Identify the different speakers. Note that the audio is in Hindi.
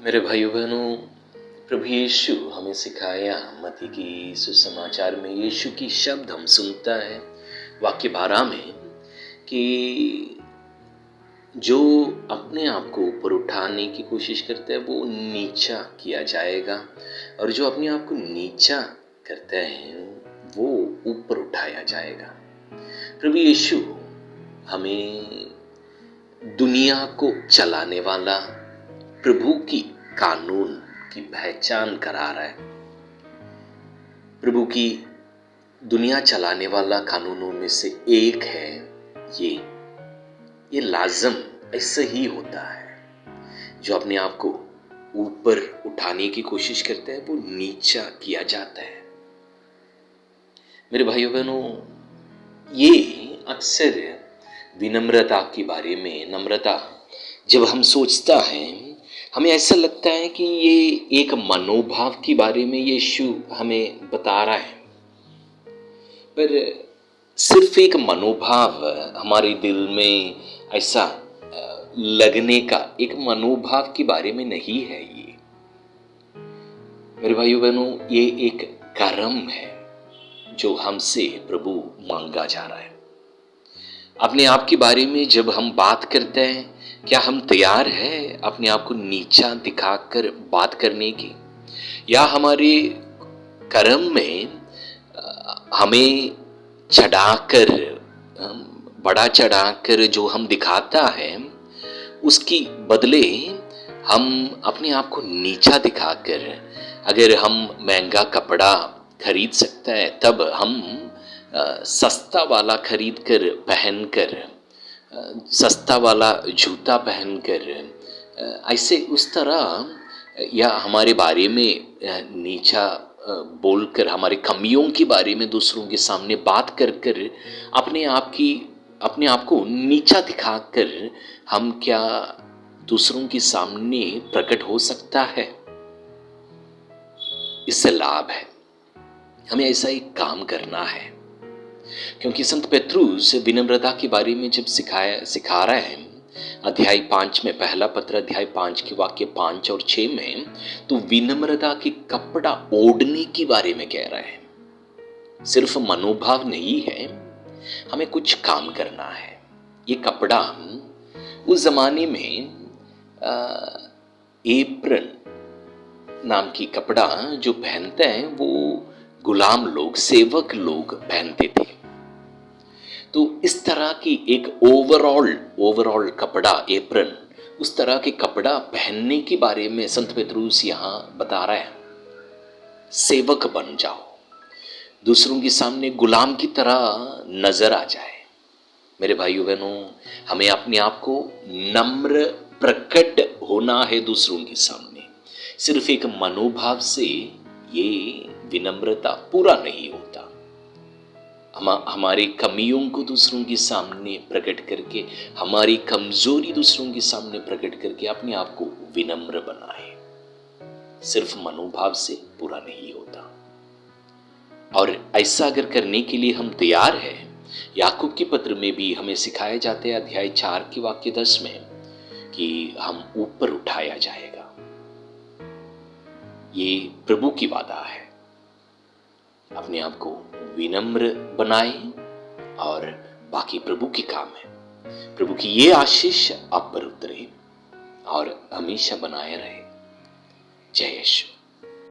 Speaker 1: मेरे भाइयों बहनों, प्रभु यीशु हमें सिखाया मत्ती की सुसमाचार में यीशु की शब्द हम सुनता है वाक्य 12 में कि जो अपने आप को ऊपर उठाने की कोशिश करता है वो नीचा किया जाएगा, और जो अपने आप को नीचा करता है वो ऊपर उठाया जाएगा। प्रभु यीशु हमें दुनिया को चलाने वाला प्रभु की कानून की पहचान करा रहा है। प्रभु की दुनिया चलाने वाला कानूनों में से एक है ये लाजम ऐसे ही होता है। जो अपने आप को ऊपर उठाने की कोशिश करते हैं वो नीचा किया जाता है। मेरे भाइयों बहनों, ये अक्सर विनम्रता के बारे में, नम्रता जब हम सोचता हैं, हमें ऐसा लगता है कि ये एक मनोभाव के बारे में यीशु हमें बता रहा है। पर सिर्फ एक मनोभाव हमारे दिल में ऐसा लगने का एक मनोभाव के बारे में नहीं है। ये मेरे भाइयों बहनों, ये एक कर्म है जो हमसे प्रभु मांगा जा रहा है। अपने आप के बारे में जब हम बात करते हैं, क्या हम तैयार हैं अपने आप को नीचा दिखाकर बात करने की, या हमारे कर्म में हमें चढ़ाकर, बड़ा चढ़ाकर जो हम दिखाता है उसकी बदले हम अपने आप को नीचा दिखाकर, अगर हम महंगा कपड़ा खरीद सकता है तब हम सस्ता वाला खरीद कर पहनकर, सस्ता वाला जूता पहनकर, ऐसे उस तरह, या हमारे बारे में नीचा बोलकर, हमारे कमियों के बारे में दूसरों के सामने बात कर कर अपने आप को नीचा दिखाकर हम क्या दूसरों के सामने प्रकट हो सकता है? इससे लाभ है, हमें ऐसा एक काम करना है। क्योंकि संत पेत्रुस विनम्रता के बारे में जब सिखा रहा है अध्याय 5 में, पहला पत्र अध्याय 5 के वाक्य 5 और 6 में, तो विनम्रता के कपड़ा ओढ़ने के बारे में कह रहा है। सिर्फ मनोभाव नहीं है, हमें कुछ काम करना है। ये कपड़ा उस जमाने में एप्रन नाम की कपड़ा जो पहनते हैं वो गुलाम लोग, सेवक लोग पहनते थे। तो इस तरह की एक ओवरऑल कपड़ा, एप्रन, उस तरह के कपड़ा पहनने के बारे में संत पेत्रुस यहाँ बता रहा है। सेवक बन जाओ, दूसरों के सामने गुलाम की तरह नजर आ जाए। मेरे भाइयों बहनों, हमें अपने आप को नम्र प्रकट होना है दूसरों के सामने। सिर्फ एक मनोभाव से ये विनम्रता पूरा नहीं होता। हमारी कमियों को दूसरों के सामने प्रकट करके, हमारी कमजोरी दूसरों के सामने प्रकट करके अपने आप को विनम्र बनाए। सिर्फ मनोभाव से पूरा नहीं होता। और ऐसा अगर करने के लिए हम तैयार हैं, याकूब के पत्र में भी हमें सिखाया जाता है अध्याय 4 के वाक्य 10 में कि हम ऊपर उठाया जाएगा। ये प्रभु की वादा है। अपने आप को विनम्र बनाए और बाकी प्रभु की काम है। प्रभु की ये आशीष आप पर उतरे और हमेशा बनाए रहे। जय यीशु।